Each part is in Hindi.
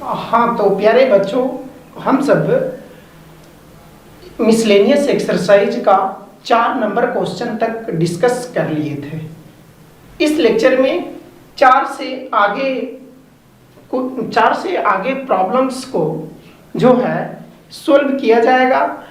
हाँ, तो प्यारे बच्चों, हम सब मिसलेनियस एक्सरसाइज का 4 नंबर क्वेश्चन तक डिस्कस कर लिए थे। इस लेक्चर में 4 से आगे प्रॉब्लम्स को जो है सॉल्व किया जाएगा।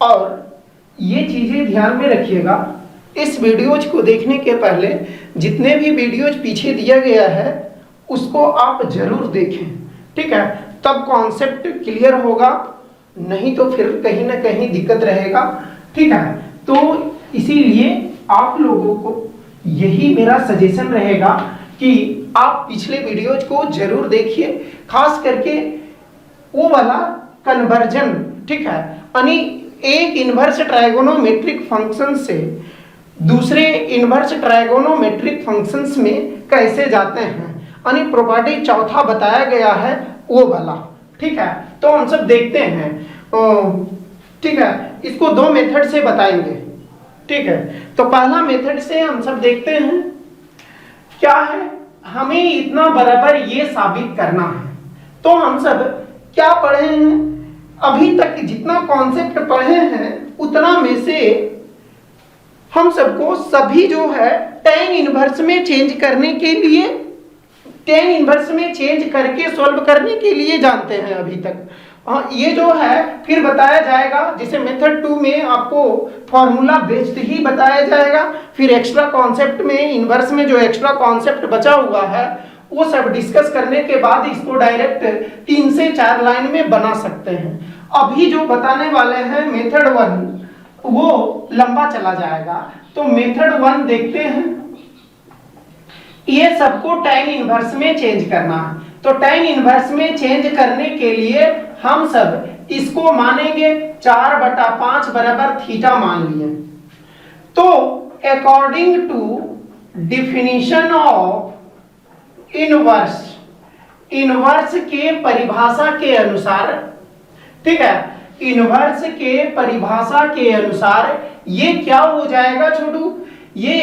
और ये चीज़ें ध्यान में रखिएगा, इस वीडियोज को देखने के पहले जितने भी वीडियोज पीछे दिया गया है उसको आप जरूर देखें, ठीक है? तब कॉन्सेप्ट क्लियर होगा, नहीं तो फिर कहीं ना कहीं दिक्कत रहेगा, ठीक है? तो इसीलिए आप लोगों को यही मेरा सजेशन रहेगा कि आप पिछले वीडियोज को जरूर देखिए, खास करके वो वाला कन्वर्जन, ठीक है? यानी एक इन्वर्स ट्रायगोनोमेट्रिक फंक्शन से दूसरे इन्वर्स ट्रायगोनोमेट्रिक फंक्शंस में कैसे जाते हैं, यानी प्रॉपर्टी चौथा बताया गया है वो वाला, ठीक है? तो हम सब देखते हैं, ठीक है? इसको 2 मेथड से बताएंगे, ठीक है? तो पहला मेथड से हम सब देखते हैं क्या है, हमें इतना बराबर ये साबित करना है। तो हम सब क्या पढ़े हैं, अभी तक जितना कॉन्सेप्ट पढ़े हैं उतना में से हम सबको सभी जो है tan इनवर्स में चेंज करने के लिए, tan इनवर्स में चेंज करके सॉल्व करने के लिए जानते हैं अभी तक। ये जो है फिर बताया जाएगा, जैसे मेथड 2 में आपको फॉर्मूला बेस्ड ही बताया जाएगा, फिर एक्स्ट्रा कॉन्सेप्ट में इनवर्स में जो एक्स्ट्रा कॉन्सेप्ट बचा हुआ है वो सब डिस्कस करने के बाद इसको डायरेक्ट 3 से 4 लाइन में बना सकते हैं। अभी जो बताने वाले हैं मेथड 1 वो लंबा चला जाएगा, तो मेथड 1 देखते हैं। ये सबको tan इनवर्स में चेंज करना है, तो tan इनवर्स में चेंज करने के लिए हम सब इसको मानेंगे 4/5 बराबर थीटा मान लिए। तो according to definition of inverse, inverse के परिभाषा के अनुसार, ठीक है? इनवर्स के परिभाषा के अनुसार ये क्या हो जाएगा छोटू, ये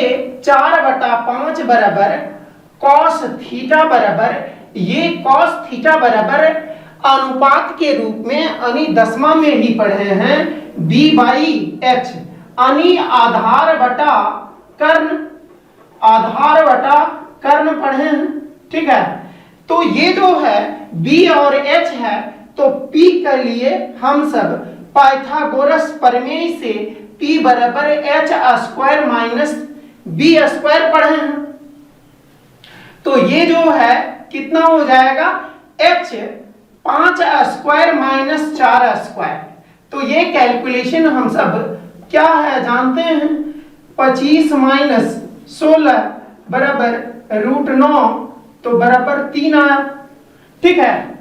4/5 बराबर cos थीटा बराबर, ये cos थीटा बराबर अनुपात के रूप में यानी 10वां में ही पढ़े हैं b/h, यानी आधार बटा कर्ण पढ़े हैं, ठीक है? तो ये जो है b और h है, तो p के लिए हम सब पाइथागोरस प्रमेय से p बराबर h² माइनस b² पढ़े हैं। तो ये जो है कितना हो जाएगा, h 5² माइनस 4²। तो ये कैलकुलेशन हम सब क्या है जानते हैं, 25 माइनस 16 बराबर √9, तो बराबर 3 आया, ठीक है?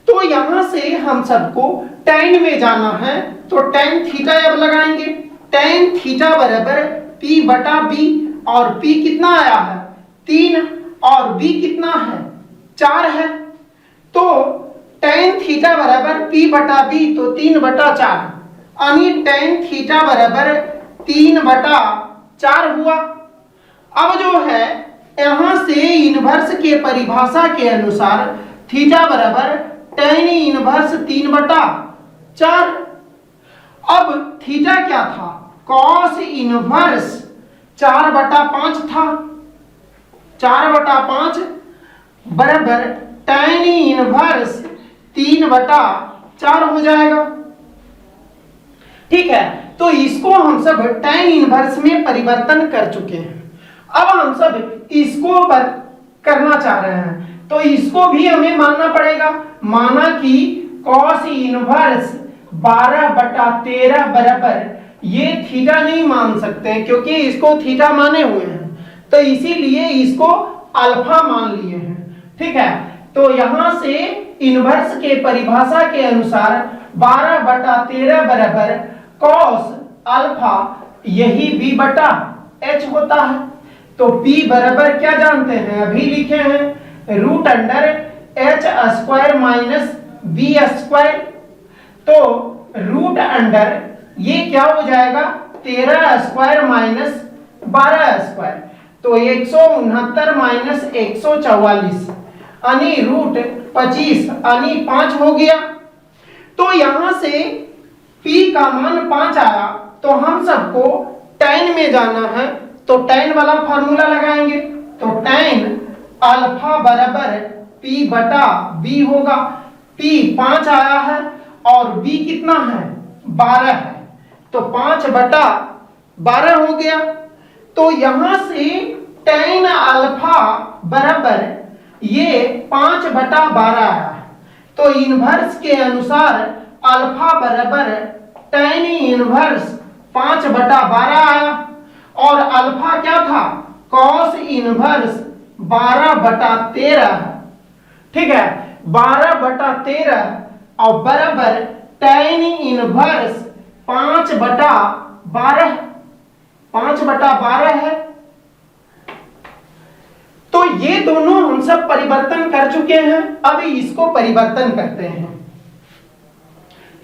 तो यहां से हम सबको tan में जाना है, तो tan थीटा अब लगाएंगे, tan थीटा बराबर p/b, और p कितना आया है 3 और b कितना है 4 है। तो tan थीटा बराबर p/b, तो 3/4, यानी tan थीटा बराबर 3/4 हुआ। अब जो है यहां से इनवर्स के परिभाषा के अनुसार थीटा बराबर tan इनवर्स 3/4। अब थीटा क्या था, cos इनवर्स 4/5 था, 4/5 बराबर tan इनवर्स 3/4 हो जाएगा, ठीक है? तो इसको हम सब tan इनवर्स में परिवर्तन कर चुके हैं। अब हम सब इसको पर करना चाह रहे हैं, तो इसको भी हमें मानना पड़ेगा। माना कि cos इनवर्स 12/13 बराबर, ये थीटा नहीं मान सकते क्योंकि इसको थीटा माने हुए हैं, तो इसीलिए इसको अल्फा मान लिए हैं, ठीक है? तो यहां से इनवर्स के परिभाषा के अनुसार 12/13 बराबर cos अल्फा, यही b/h होता है। तो p बराबर क्या जानते हैं, अभी लिखे हैं √h² माइनस b²। तो √ ये क्या हो जाएगा 13² माइनस 12², तो 169 माइनस 144, यानी रूट 25 यानी 5 हो गया। तो यहां से p का मान 5 आया, तो हम सबको tan में जाना है, तो tan वाला फार्मूला लगाएंगे। तो tan अल्फा बराबर p बटा b होगा। p 5 आया है और b कितना है 12 है, तो 5 बटा 12 हो गया। तो यहां से tan अल्फा बराबर ये 5 बटा 12 आया, तो इनवर्स के अनुसार अल्फा बराबर tan इनवर्स 5 बटा 12 आया, और अल्फा क्या था cos इनवर्स 12 बटा 13 है। ठीक है, 12 बटा 13 और बराबर tan इनवर्स 5 बटा 12, 5 बटा 12 है। तो ये दोनों हम सब परिवर्तन कर चुके हैं, अभी इसको परिवर्तन करते हैं।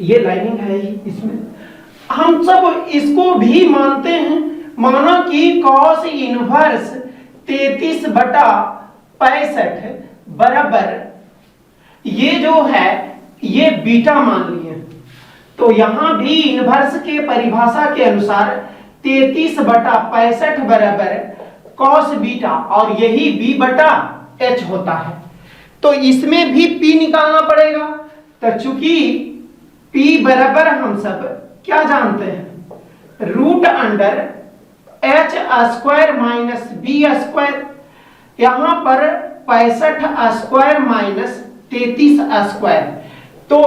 ये लाइनिंग है ही इसमें, हम सब इसको भी मानते हैं। माना कि cos इनवर्स 33 बटा 65 बराबर ये जो है ये बीटा मान लिए, तो यहां भी इनवर्स के परिभाषा के अनुसार 33 बटा 65 बराबर cos बीटा, और यही b बटा h होता है। तो इसमें भी p निकालना पड़ेगा। तो चूंकि p बराबर हम सब क्या जानते हैं, root under h square minus b square, यहां पर 65 स्क्वायर माइनस 33 स्क्वायर, तो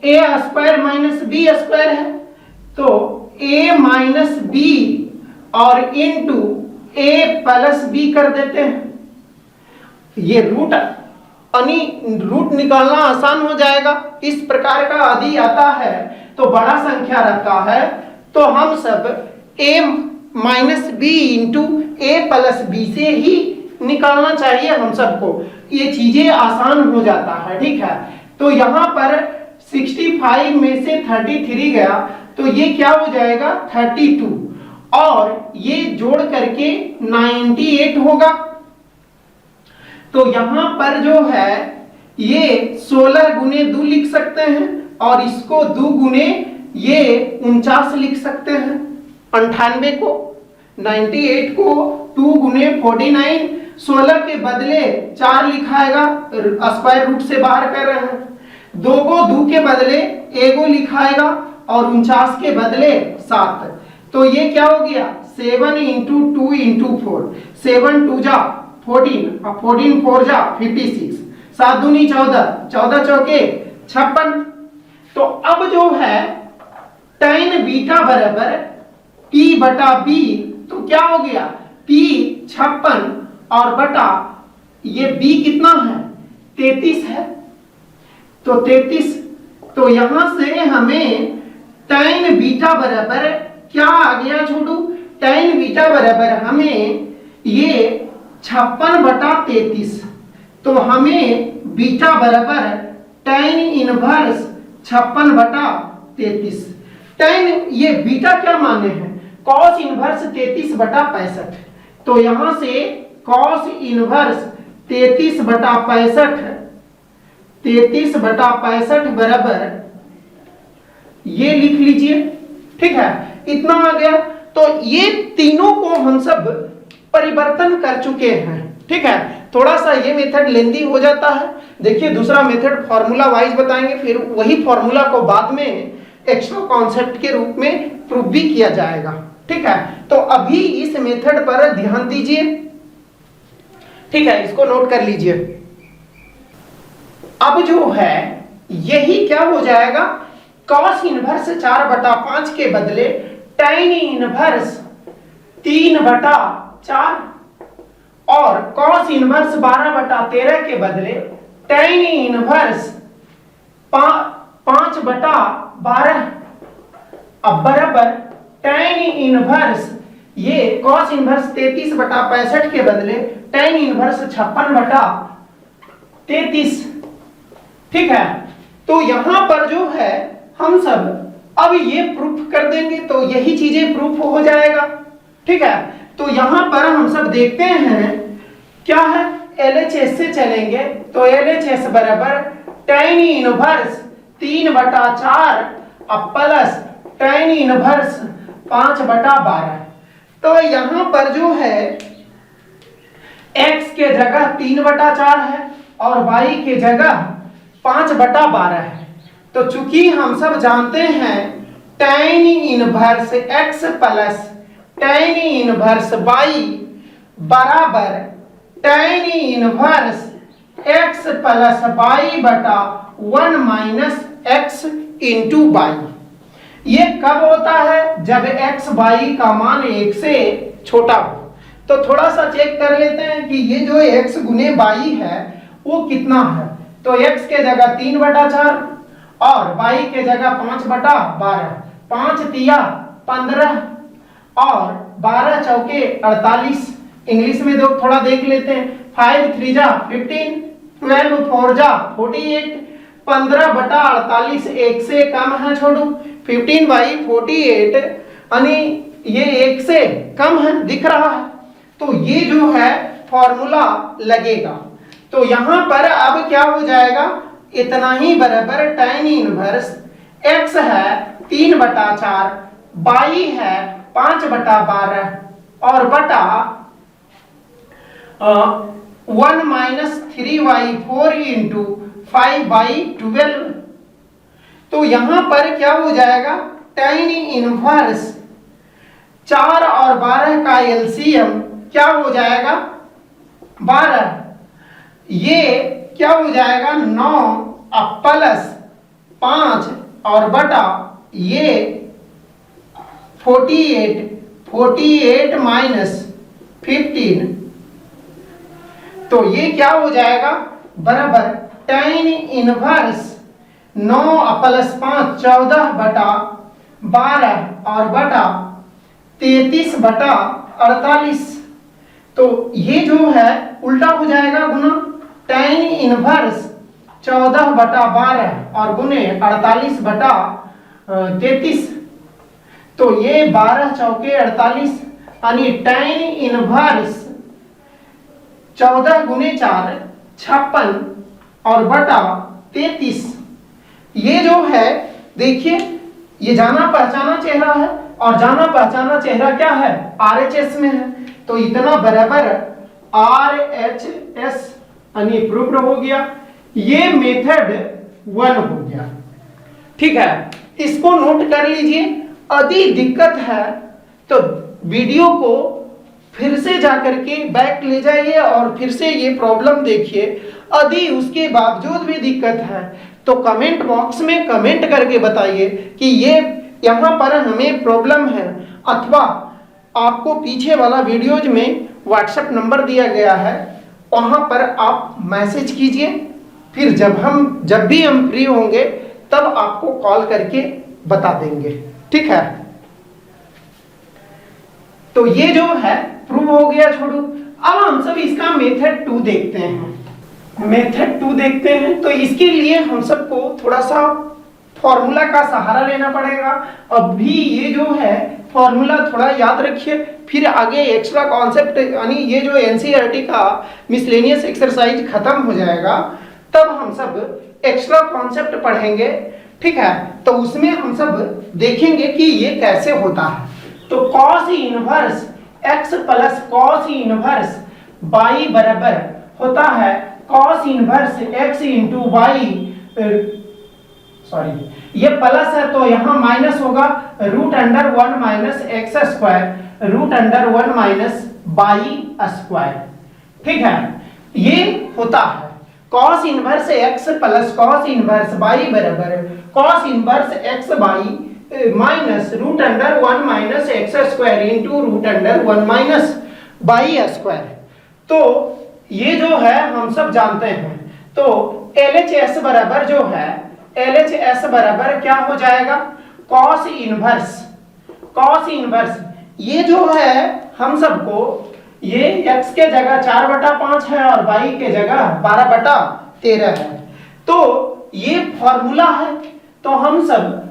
a square minus b square है, तो a माइनस b और इनटू a प्लस b कर देते हैं। ये रूट रूट निकालना आसान हो जाएगा। इस प्रकार का यदि आता है तो बड़ा संख्या रहता है, तो हम सब a minus b into a plus b से ही निकालना चाहिए हम सबको, ये चीजें आसान हो जाता है। ठीक है, तो यहाँ पर 65 में से 33 गया, तो ये क्या हो जाएगा 32, और ये जोड़ करके 98 होगा। तो यहां पर जो है ये 16 गुने 2 लिख सकते हैं, और इसको 2 गुने ये 49 लिख सकते हैं। 98 को 98 को 2 गुने 49, 16 के बदले 4 लिखाएगा, स्क्वायर रूट से बाहर कर रहे हैं। 2 को 2 के बदले 1 लिखाएगा, और 49 के बदले 7। तो ये क्या हो गया 7 इंटू 2 इंटू 4, 7 2 जा 14, 14 4 जा 56, 7 दूनी 14, 14 चौके 56। तो अब जो है tan बीटा बराबर p बटा b, तो क्या हो गया p 56 और बटा ये b कितना है 33 है, तो 33। तो यहां से हमें tan बीटा बराबर क्या आ गया छोटू, tan बीटा बराबर हमें ये 56 बटा 33, तो हमें बीटा बराबर tan इनवर्स 56 बटा 33। tan ये बीटा क्या माने हैं cos इनवर्स 33 बटा 65, तो यहां से cos इनवर्स 33 बटा 65, 33 बटा 65 बराबर ये लिख लीजिए। ठीक है, इतना आ गया। तो ये तीनों को हम सब परिवर्तन कर चुके हैं। ठीक है, थोड़ा सा ये मेथड लेंदी हो जाता है। देखिए दूसरा मेथड फॉर्मूला वाइज बताएंगे, फिर वही फॉर्मूला को बाद में एक्स्ट्रा कॉन्सेप्ट के रूप में प्रूव भी किया जाएगा। ठीक है, तो अभी इस मेथड पर ध्यान दीजिए। ठीक है, इसको नोट कर लीजिए। अब जो है यही क्या हो जाएगा, cos इनवर्स 4 बटा 5 के बदले tan इनवर्स 3 बटा 4, और cos इनवर्स 12 बटा 13 के बदले tan इनवर्स 5 बटा 12, अब बराबर tan इनवर्स ये cos इनवर्स 33 बटा 65 के बदले tan इनवर्स 56 बटा 33। ठीक है, तो यहां पर जो है हम सब अब ये प्रूफ कर देंगे, तो यही चीजें प्रूफ हो जाएगा। ठीक है, तो यहां पर हम सब देखते हैं क्या है LHS से चलेंगे तो LHS बराबर tan इनवर्स 3/4 अब प्लस tan इनवर्स 5/12। तो यहां पर जो है x के जगह 3/4 है और y के जगह 5/12 है। तो चूंकि हम सब जानते हैं tan inverse x plus tan inverse y बराबर tan inverse x plus y बटा 1 माइनस x इंटू y। ये कब होता है? जब x y का मान 1 से छोटा हो। तो थोड़ा सा चेक कर लेते हैं कि ये जो x गुने y है वो कितना है। तो x के जगह 3/4 और y के जगह 5/12, 5 तिया 15 और 12 चौके 48। इंग्लिश में थोड़ा देख लेते हैं। 5 3 जा 15, 12 4 जा 48, 15/48 1 से कम है छोड़ू, 15/48 यानी ये 1 से कम है, दिख रहा है। तो ये जो है फॉर्मूला लगेगा। तो यहां पर अब क्या हो जाएगा, इतना ही बराबर tan इनवर्स x है 3/4, y है 5/12 और बटा 1 माइनस 3y4 इंटू 5/12। तो यहां पर क्या हो जाएगा, tan इनवर्स 4 और 12 का एलसीएम क्या हो जाएगा 12। ये क्या हो जाएगा 9 अब प्लस 5 और बटा ये 48 माइनस 15। तो ये क्या हो जाएगा बराबर tan इनवर्स 9 प्लस 5 14/12 और बटा 33/48। तो ये जो है उल्टा हो जाएगा गुना tan इनवर्स 14/12 और गुने 48/33। तो ये 12 चौके 48 यानी tan इनवर्स 14 गुने 4 56 और बटा 33। ये जो है देखिए ये जाना पहचाना चेहरा है और जाना पहचाना चेहरा क्या है RHS में है। तो इतना बराबर RHS यानी प्रूव्ड हो गया। ये मेथड 1 हो गया। ठीक है, इसको नोट कर लीजिए। यदि दिक्कत है तो वीडियो को फिर से जाकर के बैक ले जाइए और फिर से ये प्रॉब्लम देखिए। यदि उसके बावजूद भी दिक्कत है तो कमेंट बॉक्स में कमेंट करके बताइए कि ये यहाँ पर हमें प्रॉब्लम है, अथवा आपको पीछे वाला वीडियोज में व्हाट्सएप नंबर दिया गया है, वहाँ पर आप मैसेज कीजिए। फिर जब भी हम फ्री होंगे तब आपको कॉल करके बता देंगे। ठीक है, तो ये जो है प्रूव हो गया छोड़ू। अब हम सब इसका मेथड 2 देखते हैं। मेथड 2 देखते हैं तो इसके लिए हम सबको थोड़ा सा फॉर्मूला का सहारा लेना पड़ेगा। अभी ये जो है फॉर्मूला थोड़ा याद रखिए, फिर आगे एक्स्ट्रा कॉन्सेप्ट यानी ये जो एनसीईआरटी का मिसलेनियस एक्सरसाइज खत्म हो जाएगा तब हम सब एक्स्ट्रा कॉन्सेप्ट पढ़ेंगे। ठीक है, तो उसमें हम सब देखेंगे कि ये कैसे होता है। तो cos inverse x plus cos inverse y बराबर होता है cos inverse x into y. Sorry, ये प्लस है तो यहाँ माइनस होगा √1 minus x square √1 minus y square. ठीक है, ये होता है cos inverse x plus cos inverse y बराबर cos inverse x y minus √1 minus x square into √1 minus y square. तो ये जो है हम सब जानते हैं। तो LHS बराबर जो है LHS बराबर क्या हो जाएगा cos इनवर्स ये जो है हम सबको ये x के जगह 4/5 है और y के जगह 12/13 है। तो ये फॉर्मूला है तो हम सब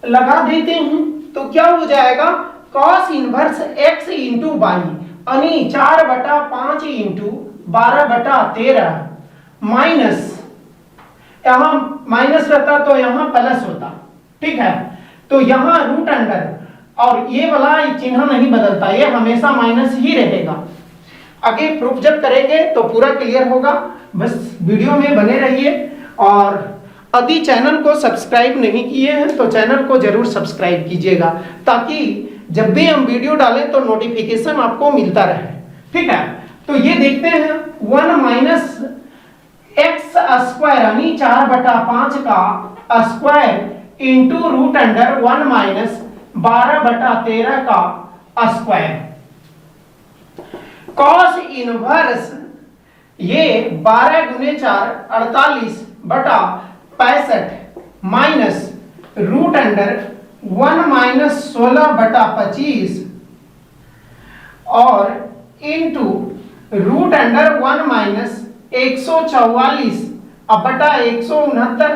लगा देते हैं। तो क्या हो जाएगा cos inverse x into y यानी 4/5 इंटू 12/13 माइनस, यहां माइनस रहता तो यहां प्लस होता, ठीक है। तो यहां रूट अंडर, और ये वाला चिन्ह नहीं बदलता, ये हमेशा माइनस ही रहेगा। आगे प्रूफ जब करेंगे तो पूरा क्लियर होगा, बस वीडियो में बने रहिए। और यदि चैनल को सब्सक्राइब नहीं किए हैं तो चैनल को जरूर सब्सक्राइब कीजिएगा, ताकि जब भी हम वीडियो डालें तो नोटिफिकेशन आपको मिलता रहे, ठीक है। तो ये देखते हैं 1 माइनस एक्स स्क्वायर यानी 4/5 का square into root under 1 minus 12/13 का स्क्वायर। कॉस इनवर्स ये 12 गुने 4 48/65 माइनस रूट अंडर 1 माइनस 16/25 और इंटू रूट अंडर 1 माइनस 144/169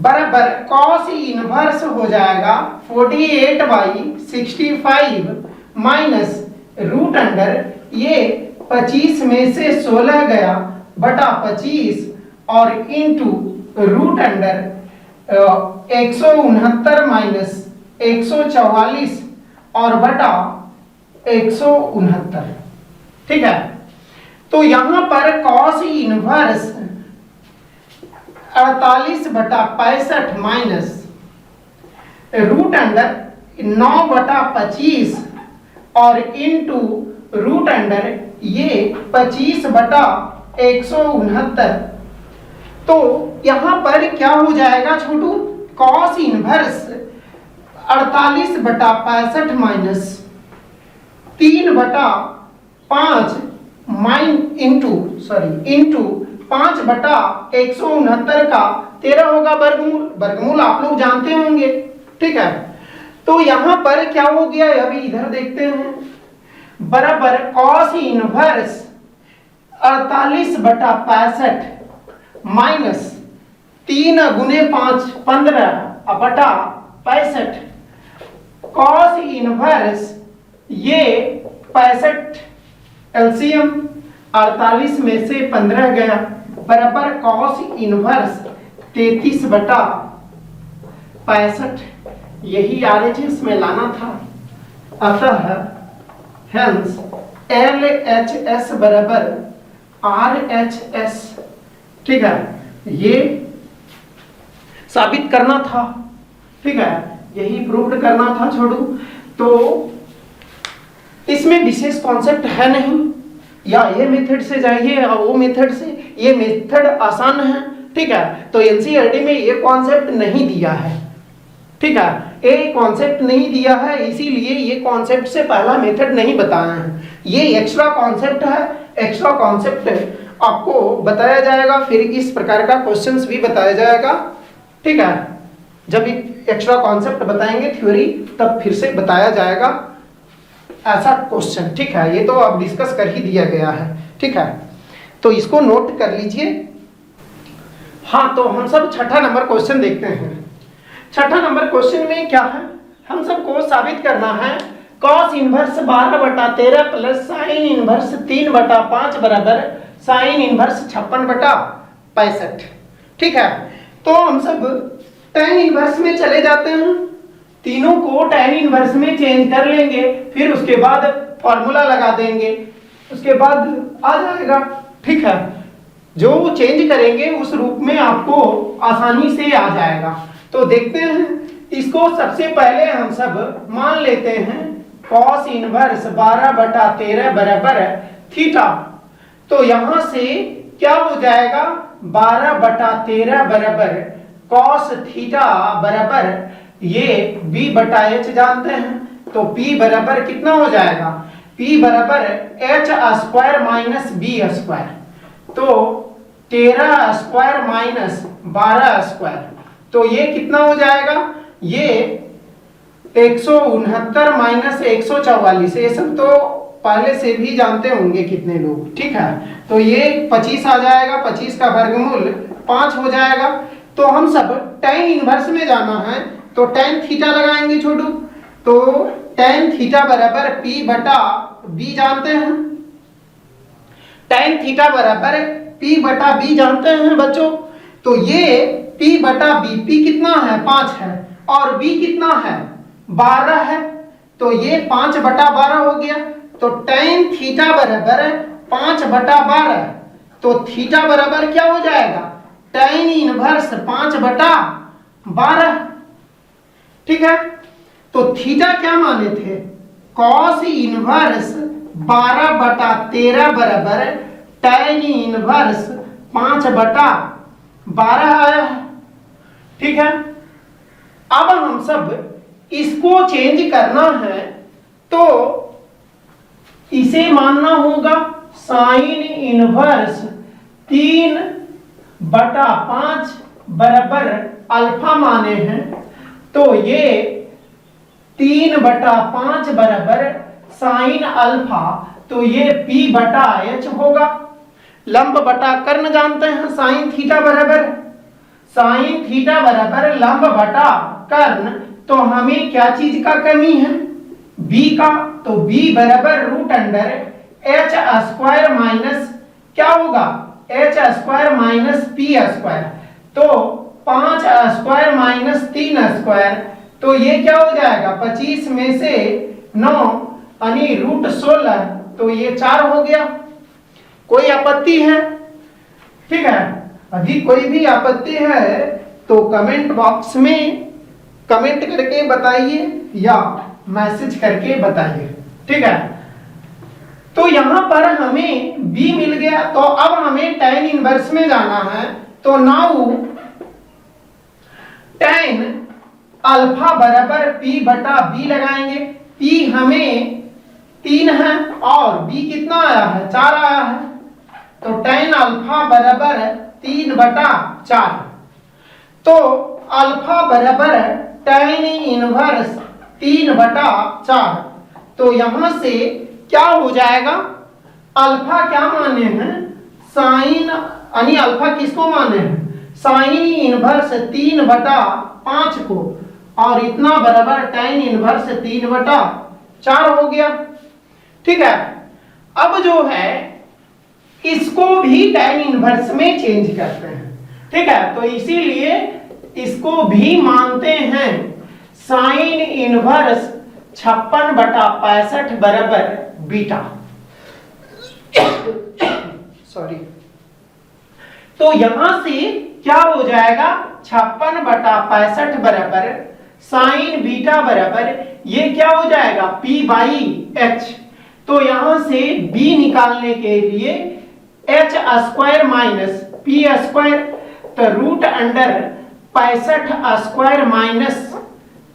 बराबर कॉस इनवर्स हो जाएगा 48/65 माइनस रूट अंडर ये 25 में से 16 गया बटा 25 और इंटू रूट अंडर 169 माइनस 144 और बटा 169, ठीक है। तो यहां पर cos inverse 48/65 minus root under 9/25 और इंटू रूट अंडर ये 25/169। तो यहां पर क्या हो जाएगा छोटू, कॉस इनवर्स 48/65 माइनस 3/5 इंटू 5/169 का 13 होगा वर्गमूल। वर्गमूल आप लोग जानते होंगे, ठीक है। तो यहां पर क्या हो गया, अभी इधर देखते हैं, बराबर कॉस इनवर्स 48/65 माइनस 3 गुने 5 15/65 कॉस इनवर्स ये 65 एलसीएम 48 में से 15 गया बराबर कॉस इनवर्स 33/65, यही RHS में लाना था। अतः हेंस LHS बराबर RHS, ठीक है, ये साबित करना था, ठीक है, यही प्रूव्ड करना था छोड़ू। तो इसमें विशेष कॉन्सेप्ट है नहीं, या ये मेथड से जाइए या वो मेथड से, ये मेथड आसान है, ठीक है। तो एनसीईआरटी में ये कॉन्सेप्ट नहीं दिया है, ठीक है, ये कॉन्सेप्ट नहीं दिया है, इसीलिए ये कॉन्सेप्ट से पहला मेथड नहीं बताया है। ये एक्स्ट्रा कॉन्सेप्ट है, एक्स्ट्रा कॉन्सेप्ट आपको बताया जाएगा, फिर इस प्रकार का क्वेश्चंस भी बताया जाएगा, ठीक है। जब एक्स्ट्रा कॉन्सेप्ट बताएंगे थ्योरी तब फिर से बताया जाएगा ऐसा क्वेश्चन, ठीक है। ये तो अब डिस्कस कर ही दिया गया है, ठीक है, तो इसको नोट कर लीजिए। हाँ, तो हम सब छठा नंबर क्वेश्चन देखते हैं। छठा नंबर क्वेश्चन में क्या है, हम सबको साबित करना है cos inverse 12/13 plus sine inverse 3/5 बराबर साइन इनवर्स 56/65, ठीक है। तो हम सब tan इनवर्स में चले जाते हैं, तीनों को tan इनवर्स में चेंज कर लेंगे, फिर उसके बाद फॉर्मूला लगा देंगे, उसके बाद आ जाएगा, ठीक है। जो चेंज करेंगे उस रूप में आपको आसानी से आ जाएगा। तो देखते हैं इसको। सबसे पहले हम सब मान लेते हैं cos इनवर्स 12/13 बराबर थीटा। तो यहां से क्या हो जाएगा, 12/13 बराबर cos थीटा बराबर ये b/h जानते हैं, तो p बराबर कितना हो जाएगा, p बराबर h square minus b square, तो 13 स्क्वायर माइनस 12 स्क्वायर, तो ये कितना हो जाएगा, ये 169 माइनस 144, ये सब तो पहले से भी जानते होंगे कितने लोग, ठीक है। तो ये 25 आ जाएगा, 25 का वर्गमूल 5 हो जाएगा। तो हम सब tan इनवर्स में जाना है, तो tan थीटा लगाएंगे छोटू, तो tan थीटा बराबर p/b जानते हैं, tan थीटा बराबर p बटा b जानते हैं बच्चों, तो ये p बटा b, p कितना है 5 है और b कितना है 12 है, तो ये 5 बटा 12 हो गया। तो tan थीटा बराबर 5 बटा 12, तो थीटा बराबर क्या हो जाएगा tan इनवर्स 5 बटा 12। ठीक है, तो थीटा क्या माने थे cos इनवर्स 12 बटा 13 बराबर tan इनवर्स 5 बटा 12 आया है। ठीक है, अब हम सब इसको चेंज करना है तो इसे मानना होगा साइन इनवर्स 3 बटा 5 बराबर अल्फा माने हैं, तो ये 3 बटा 5 बराबर साइन अल्फा, तो ये p बटा h होगा। लंब बटा कर्ण जानते हैं, साइन थीटा बराबर लंब बटा कर्ण, तो हमें क्या चीज का कमी है b का, तो b बराबर root under h square minus क्या होगा h square minus p square, तो 5 स्क्वायर माइनस 3 स्क्वायर, तो ये क्या हो जाएगा 25 में से 9 यानी रूट 16, तो ये 4 हो गया। कोई आपत्ति है? ठीक है, यदि कोई भी आपत्ति है तो कमेंट बॉक्स में कमेंट करके बताइए या मैसेज करके बताइए। ठीक है, तो यहां पर हमें b मिल गया, तो अब हमें tan इनवर्स में जाना है, तो नाउ tan अल्फा बराबर p बटा b लगाएंगे। p हमें 3 है और b कितना आया है 4 आया है, तो tan अल्फा बराबर 3 बटा 4, तो अल्फा बराबर tan इनवर्स 3 बटा 4, तो यहां से क्या हो जाएगा अल्फा क्या माने हैं साइन, यानी अल्फा किसको माने हैं साइन इनवर्स 3 बटा 5 को, और इतना बराबर tan इनवर्स 3 बटा 4 हो गया। ठीक है, अब जो है इसको भी tan इनवर्स में चेंज करते हैं। ठीक है, तो इसीलिए इसको भी मानते हैं साइन इनवर्स 56 बटा 65 बराबर बीटा। सॉरी, तो यहां से क्या हो जाएगा 56 बटा 65 बराबर साइन बीटा बराबर ये क्या हो जाएगा p बाई h, तो यहां से b निकालने के लिए h square minus p square, तो root under 65 square minus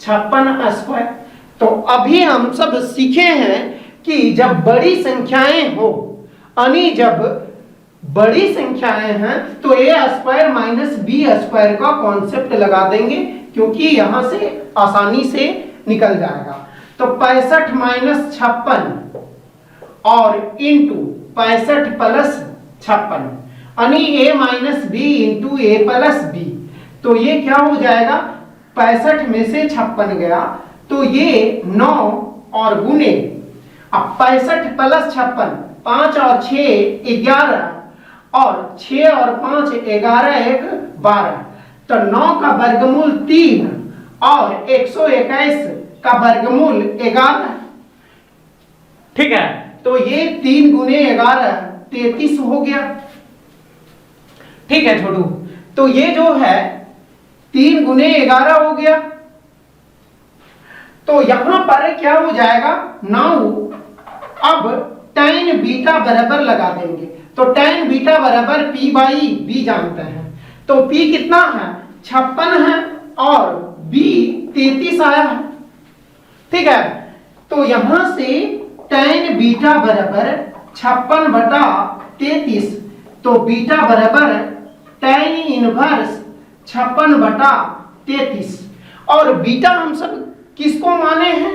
56 square. तो अभी हम सब सीखे हैं कि जब बड़ी संख्याएं हो, यानी जब बड़ी संख्याएं हैं तो a square minus b square का कॉन्सेप्ट लगा देंगे, क्योंकि यहां से आसानी से निकल जाएगा। तो 65 माइनस 56 और इंटू 65 प्लस 56, यानी a minus b into a plus b, तो ये क्या हो जाएगा 65 में से 56 गया, तो ये 9 और गुने, अब 65 प्लस 56, 5 और 6 11, और 6 और 5 11 1 12, तो 9 का वर्गमूल 3 और 121 का वर्गमूल 11। ठीक है, तो ये 3 गुने 11 33 हो गया। ठीक है छोटू, तो ये जो है 3 गुने 11 हो गया, तो यहां पर क्या हो जाएगा नाउ अब tan बीटा बराबर लगा देंगे, तो tan बीटा बराबर p बाई b जानते हैं, तो p कितना है 56 है और b 33 आया है। ठीक है, तो यहां से tan बीटा बराबर 56 बटा 33, तो बीटा बराबर tan इनवर्स 56 बटा 33, और बीटा हम सब किसको माने हैं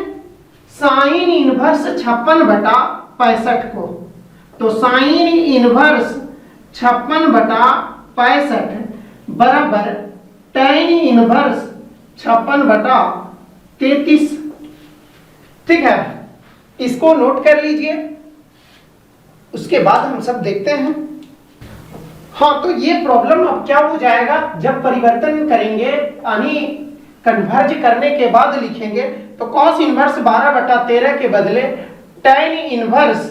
साइन इनवर्स 56 बटा 65 को, तो साइन इनवर्स 56 बटा 65 बराबर tan इनवर्स 56 बटा 33। ठीक है, इसको नोट कर लीजिए। उसके बाद हम सब देखते हैं। हाँ, तो ये प्रॉब्लम अब क्या हो जाएगा, जब परिवर्तन करेंगे यानी कन्वर्ज करने के बाद लिखेंगे तो cos इनवर्स 12/13 के बदले tan इनवर्स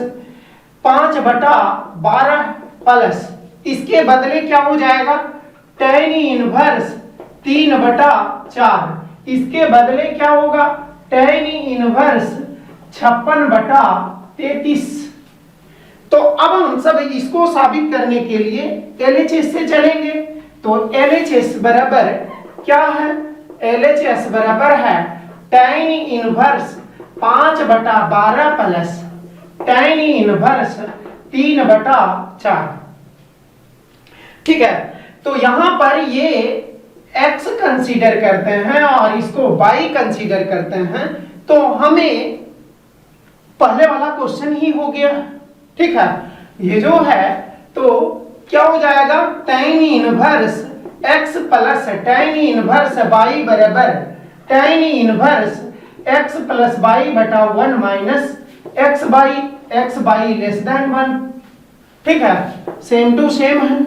5/12 प्लस इसके बदले क्या हो जाएगा tan इनवर्स 3/4, इसके बदले क्या होगा tan इनवर्स 56/33। तो अब हम सब इसको साबित करने के लिए LHS से चलेंगे। तो LHS बराबर क्या है, LHS बराबर है tan inverse 5/12 plus tan inverse 3/4। ठीक है, तो यहां पर ये x कंसीडर करते हैं और इसको y कंसीडर करते हैं, तो हमें पहले वाला क्वेश्चन ही हो गया। ठीक है, ये जो है तो क्या हो जाएगा tan inverse x plus tan inverse y बराबर tan inverse x plus y बटा 1 minus x by less than 1। ठीक है, सेम टू सेम है।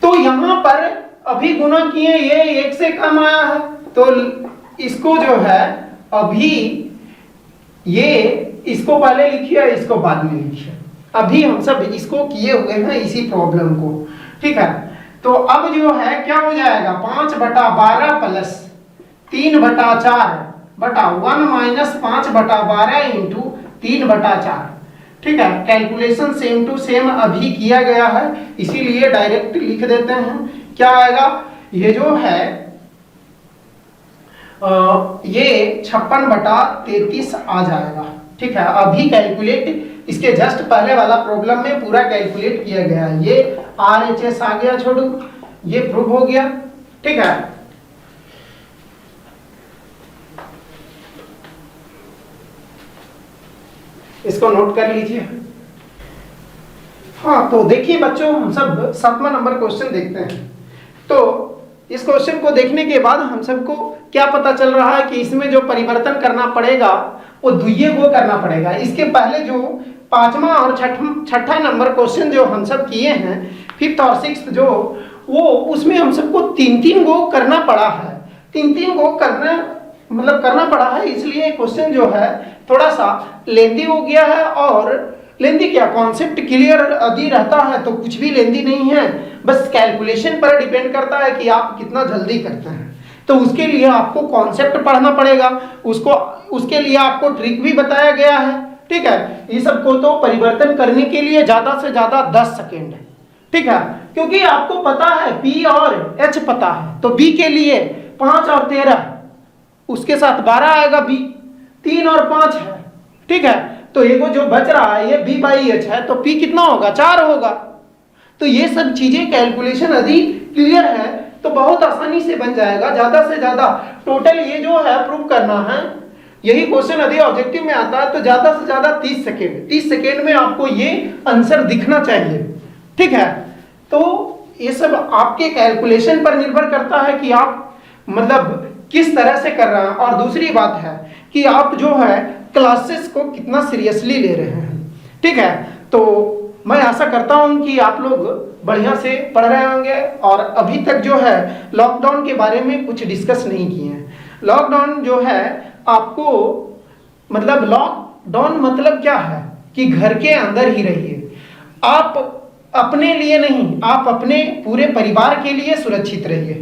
तो यहां पर अभी गुना किए ये 1 से कम आया है, तो इसको जो है अभी ये इसको पहले लिखिए, इसको बाद में लिखिए। अभी हम सब इसको किए हुए हैं इसी प्रॉब्लम को। ठीक है, तो अब जो है क्या हो जाएगा 5/12 प्लस 3/4 बटा 1 माइनस 5/12 इंटू 3/4। ठीक है, कैलकुलेशन सेम टू सेम अभी किया गया है, इसीलिए डायरेक्ट लिख देते हैं। क्या आएगा, ये जो है ये 56/33 आ जाएगा। ठीक है, अभी कैलकुलेट इसके जस्ट पहले वाला प्रॉब्लम में पूरा कैलकुलेट किया गया है। ये RHS आ गया, छोड़ो, ये प्रूव हो गया। ठीक है, इसको नोट कर लीजिए। हाँ, तो देखिए बच्चों, हम सब 7वां नंबर क्वेश्चन देखते हैं। तो इस क्वेश्चन को देखने के बाद हम सबको क्या पता चल रहा है कि इसमें जो परिवर्तन करना पड़ेगा वो द्वितीय को करना पड़ेगा। इसके पहले जो 5वां और 6ठा नंबर क्वेश्चन जो हम सब किए हैं, 5th और 6th जो, वो उसमें हम सबको 3-3 गो करना पड़ा है। 3-3 गो करना पड़ा है, इसलिए क्वेश्चन जो है थोड़ा सा लेंदी हो गया है। और लेंदी क्या, कॉन्सेप्ट क्लियर यदि रहता है तो कुछ भी लेंदी नहीं है, बस कैलकुलेशन पर डिपेंड करता है कि आप कितना जल्दी करते हैं। तो उसके लिए आपको कॉन्सेप्ट पढ़ना पड़ेगा, उसके लिए आपको ट्रिक भी बताया गया है। ठीक है, ये सबको तो परिवर्तन करने के लिए ज्यादा से ज्यादा 10 सेकेंड है। ठीक है, क्योंकि आपको पता है P और H पता है, तो B के लिए 5 और 13, उसके साथ 12 आएगा, B 3 और 5 है। ठीक है, तो ये जो बच रहा है ये B/H है, तो P कितना होगा, 4 होगा। तो ये सब चीजें कैलकुलेशन यदि क्लियर है तो बहुत आसानी से बन जाएगा। ज्यादा से ज्यादा टोटल ये जो है प्रूव करना है, यही क्वेश्चन यदि ऑब्जेक्टिव में आता है तो ज्यादा से ज्यादा 30 सेकेंड में आपको ये आंसर दिखना चाहिए। ठीक है, तो ये सब आपके कैलकुलेशन पर निर्भर करता है कि आप मतलब किस तरह से कर रहे हैं। और दूसरी बात है कि आप जो है क्लासेस को कितना सीरियसली ले रहे हैं। ठीक है, तो मैं आशा करता हूं कि आप लोग बढ़िया से पढ़ रहे होंगे। और अभी तक जो है लॉकडाउन के बारे में कुछ डिस्कस नहीं किए हैं। लॉकडाउन जो है आपको मतलब लॉकडाउन मतलब क्या है कि घर के अंदर ही रहिए, आप अपने लिए नहीं, आप अपने पूरे परिवार के लिए सुरक्षित रहिए।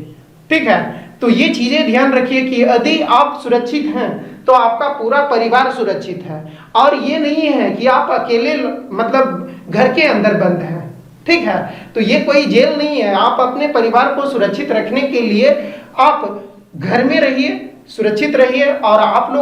ठीक है, तो ये चीजें ध्यान रखिए कि यदि आप सुरक्षित हैं तो आपका पूरा परिवार सुरक्षित है। और ये नहीं है कि आप अकेले मतलब घर के अंदर बंद हैं। ठीक है, तो ये कोई जेल नहीं है। आप अपने परिवार को सुरक्षित रखने के लिए आप घर में रहिए, सुरक्षित रहिए। और आप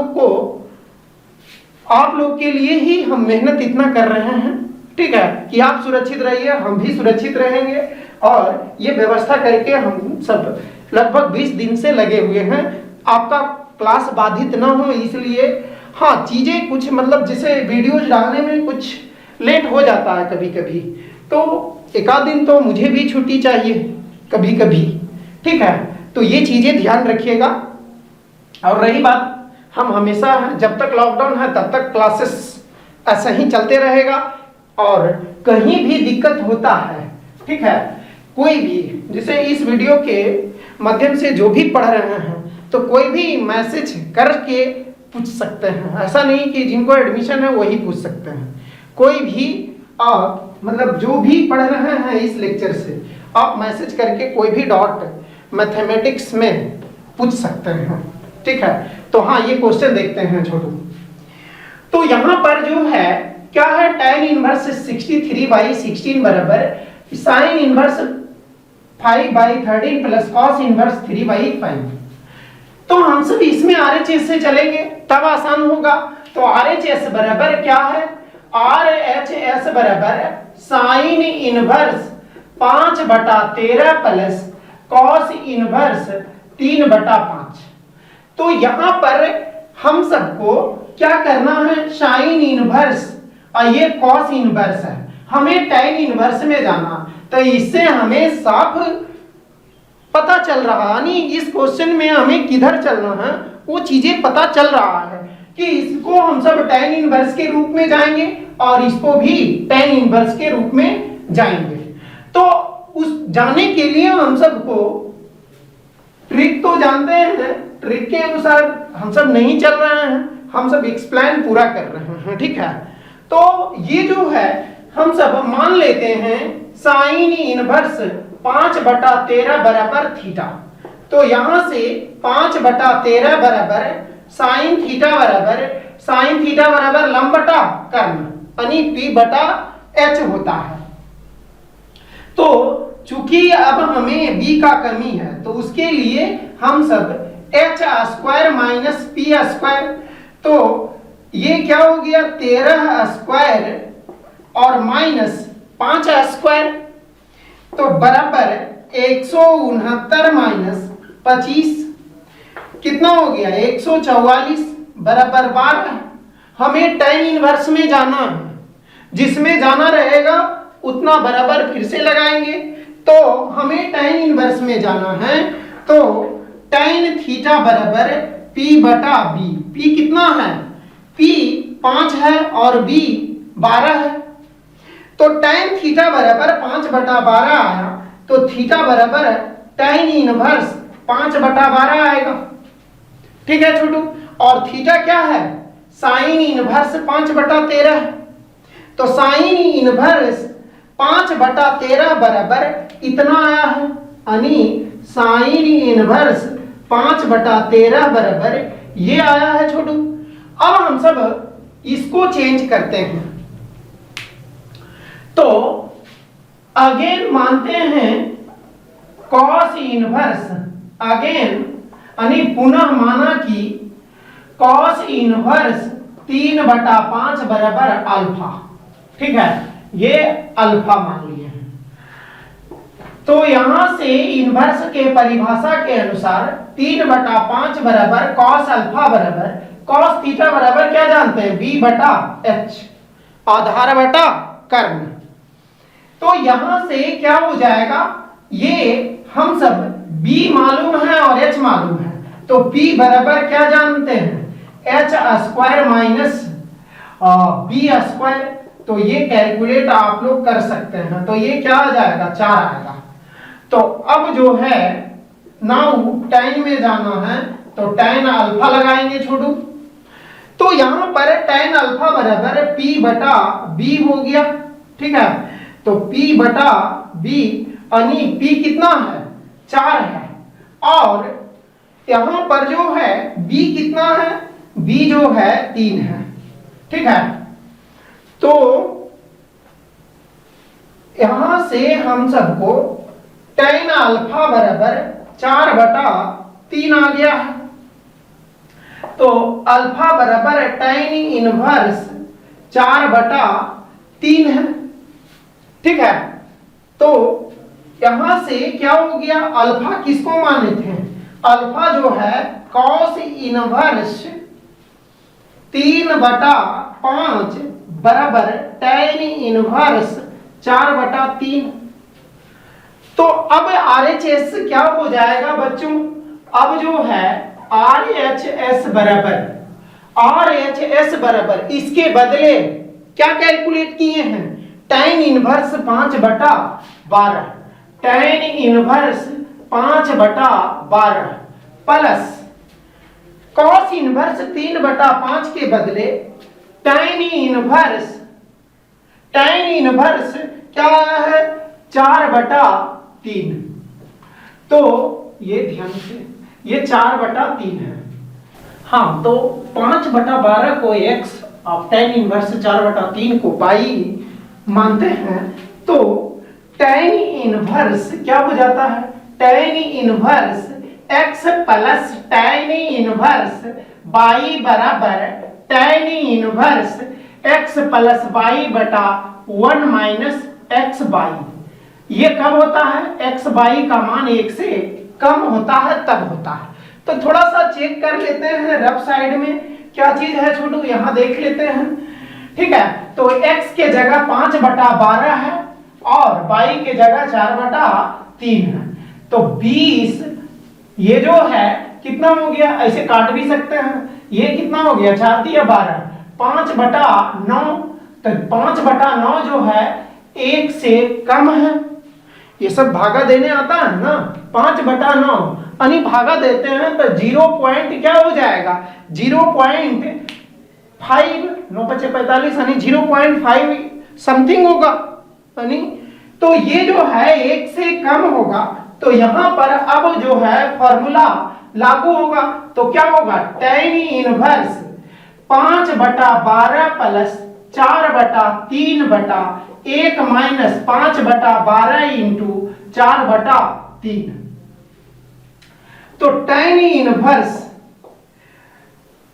लोग के लिए ही हम मेहनत इतना कर रहे हैं। ठीक है, कि आप सुरक्षित रहिए, हम भी सुरक्षित रहेंगे। और ये व्यवस्था करके हम सब लगभग 20 दिन से लगे हुए हैं, आपका क्लास बाधित ना हो इसलिए। हाँ, चीजें कुछ मतलब जैसे वीडियोज डालने में कुछ लेट हो जाता है कभी कभी, तो एक आध दिन तो मुझे भी छुट्टी चाहिए कभी कभी। ठीक है, तो ये चीजें ध्यान रखिएगा। और रही बात, हम हमेशा जब तक लॉकडाउन है तब तक क्लासेस ऐसा ही चलते रहेगा। और कहीं भी दिक्कत होता है, ठीक है, कोई भी जैसे इस वीडियो के माध्यम से जो भी पढ़ रहे हैं तो कोई भी मैसेज करके पूछ सकते हैं। ऐसा नहीं कि जिनको एडमिशन है वही पूछ सकते हैं, कोई भी आप मतलब जो भी पढ़ रहे हैं इस लेक्चर से आप मैसेज करके कोई भी डाउट मैथमेटिक्स में पूछ सकते हैं, ठीक है। तो हाँ, ये क्वेश्चन देखते हैं छोटू। तो यहाँ पर जो है क्या है, tan इनवर्स 63/16 बराबर sin inverse 5/13 plus cos inverse 3/5। तो हम सब इसमें RHS से चलेंगे तब आसान होगा। तो RHS बराबर क्या है, RHS बराबर sin inverse 5/13 plus cos inverse 3/5। तो यहाँ पर हम सबको क्या करना है, साइन इनवर्स और ये कॉस इनवर्स है, हमें tan इनवर्स में जाना। तो इससे हमें साफ पता चल रहा है, यानी इस क्वेश्चन में हमें किधर चलना है वो चीजें पता चल रहा है कि इसको हम सब tan इनवर्स के रूप में जाएंगे और इसको भी tan इनवर्स के रूप में जाएंगे। तो उस जाने के लिए हम सबको ट्रिक तो जानते हैं, ट्रिक के अनुसार हम सब नहीं चल रहे हैं, हम सब एक्सप्लेन पूरा कर रहे हैं, ठीक है। तो ये जो है हम सब मान लेते हैं साइन इनवर्स 5/13 बराबर थीटा। तो यहां से 5/13 बराबर साइन थीटा बराबर लंब बटा कर्ण यानी p/h होता है। तो चूंकि अब हमें b का कमी है तो उसके लिए हम सब h² माइनस p², तो ये क्या हो गया 13² और माइनस 5² तो बराबर 169 माइनस 25 कितना हो गया 144 बराबर 12। हमें tan इनवर्स में जाना है, जिसमें जाना रहेगा उतना बराबर फिर से लगाएंगे। तो हमें tan इनवर्स में जाना है, तो tan थीटा बराबर p/b। p कितना है, p 5 है और b 12 है। तो tan थीटा बराबर 5/12 आया, तो थीटा बराबर tan इनवर्स 5/12 आएगा, ठीक है छोटू। और थीटा क्या है, साइन इनवर्स 5/13 है। तो साइन इनवर्स 5/13 बराबर इतना आया है, यानी साइन इनवर्स 5/13 बराबर ये आया है छोटू। अब हम सब इसको चेंज करते हैं। तो अगेन मानते हैं कॉस इनवर्स, अगेन यानी पुनः माना कि कॉस इनवर्स 3/5 बराबर अल्फा, ठीक है, ये अल्फा मान लिए हैं। तो यहां से इनवर्स के परिभाषा के अनुसार 3/5 बराबर कॉस अल्फा बराबर कॉस थीटा बराबर क्या जानते हैं b/h, आधार बटा कर्ण। तो यहां से क्या हो जाएगा, ये हम सब b मालूम है और h मालूम है, तो p बराबर क्या जानते हैं h² माइनस b²। तो ये कैलकुलेट आप लोग कर सकते हैं। तो ये क्या आ जाएगा 4 आएगा। तो अब जो है नाउ tan में जाना है, तो tan अल्फा लगाएंगे छोटू। तो यहां पर tan अल्फा बराबर p/b हो गया, ठीक है। तो p/b यानी p कितना है 4 है, और यहां पर जो है b कितना है, b जो है 3 है, ठीक है। तो यहां से हम सबको tan अल्फा बराबर 4/3 आ गया है। तो अल्फा बराबर tan इनवर्स 4/3 है, ठीक है। तो यहां से क्या हो गया, अल्फा किसको माने थे, अल्फा जो है cos इनवर्स 3/5 बराबर tan इनवर्स 4/3। तो अब RHS क्या हो जाएगा बच्चों, अब जो है RHS बराबर इसके बदले क्या कैलकुलेट किए हैं tan inverse 5/12, tan inverse 5/12 plus cos inverse 3/5 के बदले tan इनवर्स क्या है 4/3। तो ये ध्यान से ये 4/3 है। हाँ, तो 5/12 को x और tan इनवर्स 4/3 को पाई मानते हैं, तो tan इनवर्स क्या हो जाता है, tan inverse x plus tan inverse y बराबर tan inverse x plus y/1 minus x by. ये कब होता है, एक्स बाई का मान 1 से कम होता है तब होता है। तो थोड़ा सा चेक कर लेते हैं रफ साइड में क्या चीज है छोटू, यहां देख लेते हैं। ठीक है, तो x के जगह 5/12 है और y के जगह 4/3 है। तो 20 ये जो है कितना हो गया, ऐसे काट भी सकते हैं, ये कितना हो गया 4 × 12 5/9। तो 5/9 जो है 1 से कम है। ये सब भागा देने आता है ना, 5/9 यानी भागा देते हैं तो 0 पॉइंट क्या हो जाएगा 0.5, 9×5=45 यानी 0.5 समथिंग होगा यानी। तो ये जो है 1 से कम होगा, तो यहां पर अब जो है फॉर्मूला लागू होगा। तो क्या होगा tan inverse 5/12 plus 4/3/1 minus 5/12 into 4/3। तो tan इनवर्स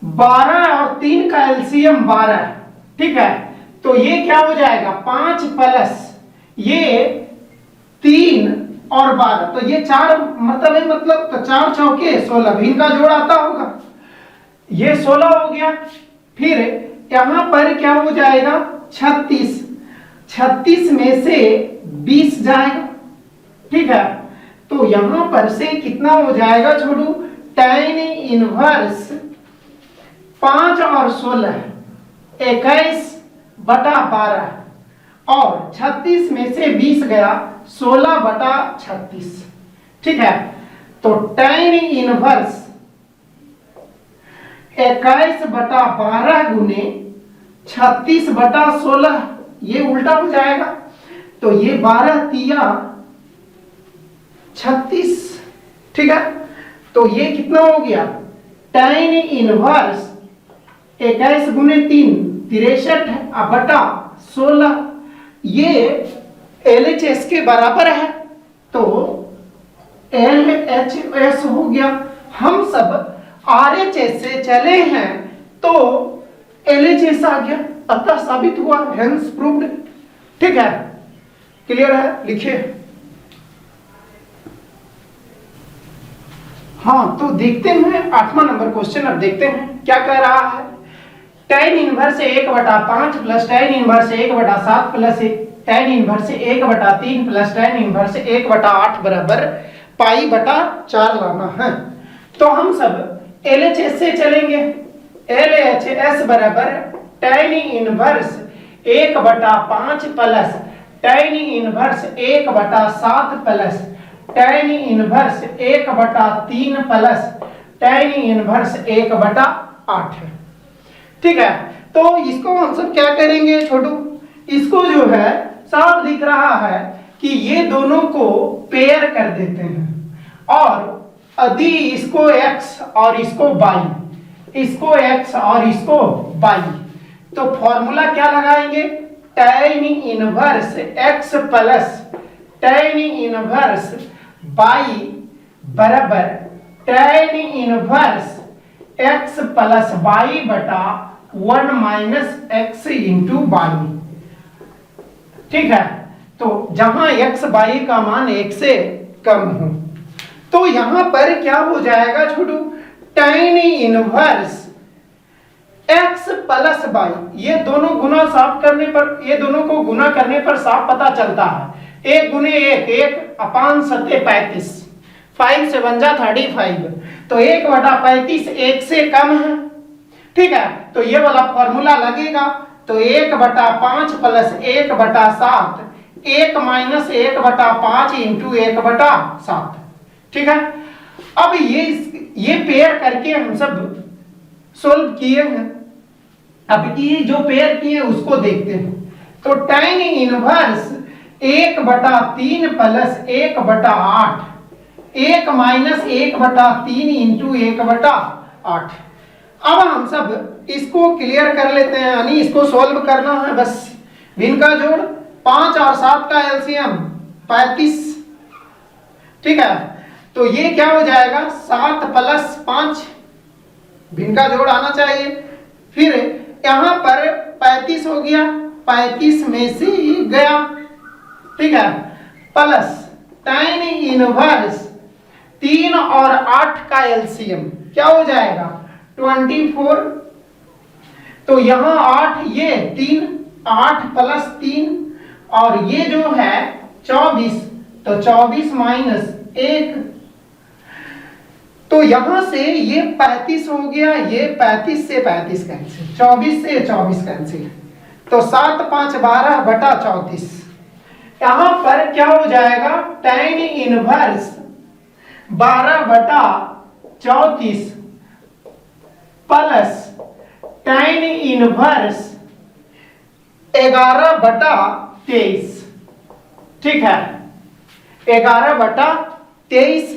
12 और 3 का एलसीएम 12, ठीक है। तो ये क्या हो जाएगा 5 प्लस ये 3 और 12, तो ये 4 मतलब तो 4 चौके 16, इनका जोड़ आता होगा, ये 16 हो गया। फिर यहां पर क्या हो जाएगा 36, 36 में से 20 जाएगा, ठीक है। तो यहां पर से कितना हो जाएगा छोटू tan इनवर्स 5 और 16 21/12 और 36 में से 20 गया 16/36, ठीक है। तो tan इनवर्स 21/12 गुने 36/16, ये उल्टा हो जाएगा। तो ये 12 तिया 36, ठीक है। तो ये कितना हो गया tan इनवर्स 21 गुने 3 63/16, ये LHS के बराबर है। तो LHS हो गया। हम सब RHS से चले हैं तो LHS आ गया, अतः साबित हुआ, हेंस प्रूव्ड, ठीक है। क्लियर है, लिखिए। हाँ, तो देखते हैं 8वां नंबर क्वेश्चन। अब देखते हैं क्या कह रहा है। tan inverse 1/5 plus tan inverse 1/7 plus tan inverse 1/3 plus tan inverse 1/8 बराबर π/4 लाना है। तो हम सब LHS से चलेंगे। LHS बराबर tan inverse 1/5 plus tan inverse 1/7 plus tan inverse 1/3 plus tan inverse 1/8 है, ठीक है। तो इसको हम सब क्या करेंगे छोटू, इसको जो है साफ दिख रहा है कि ये दोनों को पेयर कर देते हैं और यदि इसको x और इसको y, इसको x और इसको y, तो फॉर्मूला क्या लगाएंगे tan inverse x plus tan inverse y बराबर tan inverse x plus y/1 minus x into y, ठीक है। तो जहां x y का मान 1 से कम हो, तो यहां पर क्या हो जाएगा छोटू tan inverse x plus y, ये दोनों गुना साफ करने पर, ये दोनों को गुना करने पर साफ पता चलता है 1 गुने 1 1/7 5 से बन जा 35, तो 1/35 1 से कम है, ठीक है। तो ये वाला फॉर्मूला लगेगा तो 1/5 प्लस 1/7, 1 माइनस 1/5 इंटू 1/7। ठीक है, अब ये पेयर करके हम सब सोल्व किए हैं। अब ये जो पेयर किए उसको देखते हैं। तो tan inverse 1/3 plus 1/8, 1 minus 1/3 into 1/8। अब हम सब इसको क्लियर कर लेते हैं, यानी इसको सोल्व करना है बस। भिन्न का जोड़ 5 और 7 का एलसीएम 35। ठीक है, तो ये क्या हो जाएगा 7 प्लस 5, भिन्न का जोड़ आना चाहिए। फिर यहां पर 35 हो गया, 35 में से गया। ठीक है, प्लस tan इनवर्स 3 और 8 का एलसीएम क्या हो जाएगा 24। तो यहां 8, ये 3, 8 प्लस 3 और ये जो है 24, तो 24 माइनस 1। तो यहां से ये 35 हो गया, ये 35 से 35 कैंसिल, 24 से 24 कैंसिल, तो 7 5 12 बटा 34। यहां पर क्या हो जाएगा tan इनवर्स 12 बटा 34 प्लस tan इनवर्स 11 बटा 23। ठीक है, 11 बटा 23।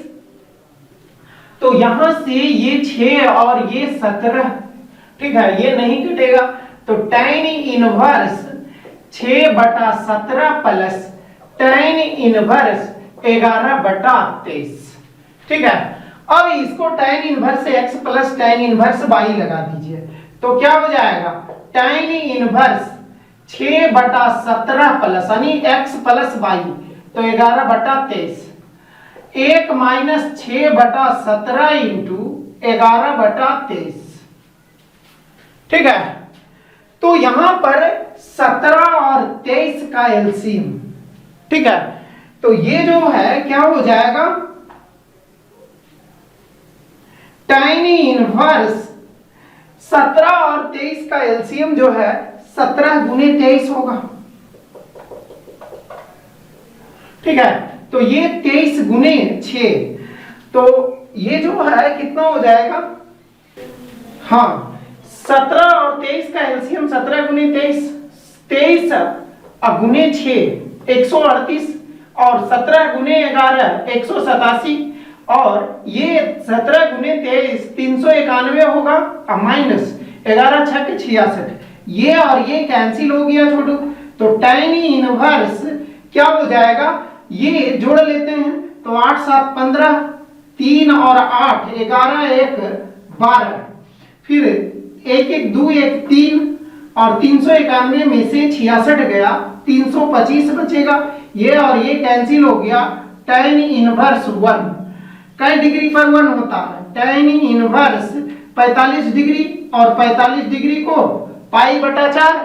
तो यहां से ये 6 और ये 17। ठीक है, ये नहीं कटेगा, तो tan इनवर्स 6 बटा 17 प्लस tan इनवर्स 11 बटा 23। ठीक है, अब इसको tan inverse x plus tan inverse y लगा दीजिए, तो क्या हो जाएगा tan इनवर्स 6 बटा 17 प्लस यानी x प्लस y, तो 11 बटा 23, 1 माइनस 6 बटा 17 इंटू 11 बटा 23। ठीक है, तो यहां पर 17 और 23 का एलसीएम। ठीक है, तो ये जो है क्या हो जाएगा tan इनवर्स 17 और 23 का एलसीएम जो है 17 गुने 23 होगा। ठीक है, तो ये 23 गुने 6, तो ये जो है कितना हो जाएगा, हाँ 17 और 23 का एलसीएम 17 गुने 23, 23 गुने 6 138 और 17 गुने 11 187 और ये 17 गुने 23 391 होगा और माइनस 11 6 66, ये और ये कैंसिल हो गया छोटू। तो tan इनवर्स क्या हो जाएगा, ये जोड़ लेते हैं, तो 8 7 15, 3 और 8 11 1 12, फिर 1 1 2 1 3 और 391 में से 66 गया, 325 बचेगा, ये और ये कैंसिल हो गया। tan इनवर्स 1 कई डिग्री पर 1 होता है, tan इनवर्स 45 डिग्री और 45 डिग्री को पाई बटा 4,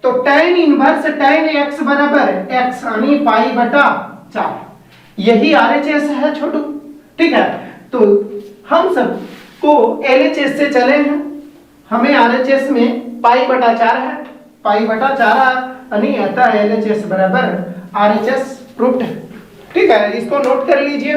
तो tan इनवर्स tan x बराबर x यानी पाई बटा 4, यही RHS है छोटू। ठीक है, तो हम सब को LHS से चले हैं, हमें RHS में पाई बटा 4 है, पाई बटा 4 यानी आता है LHS बराबर RHS प्रूफ्ड। ठीक है, इसको नोट कर लीजिए।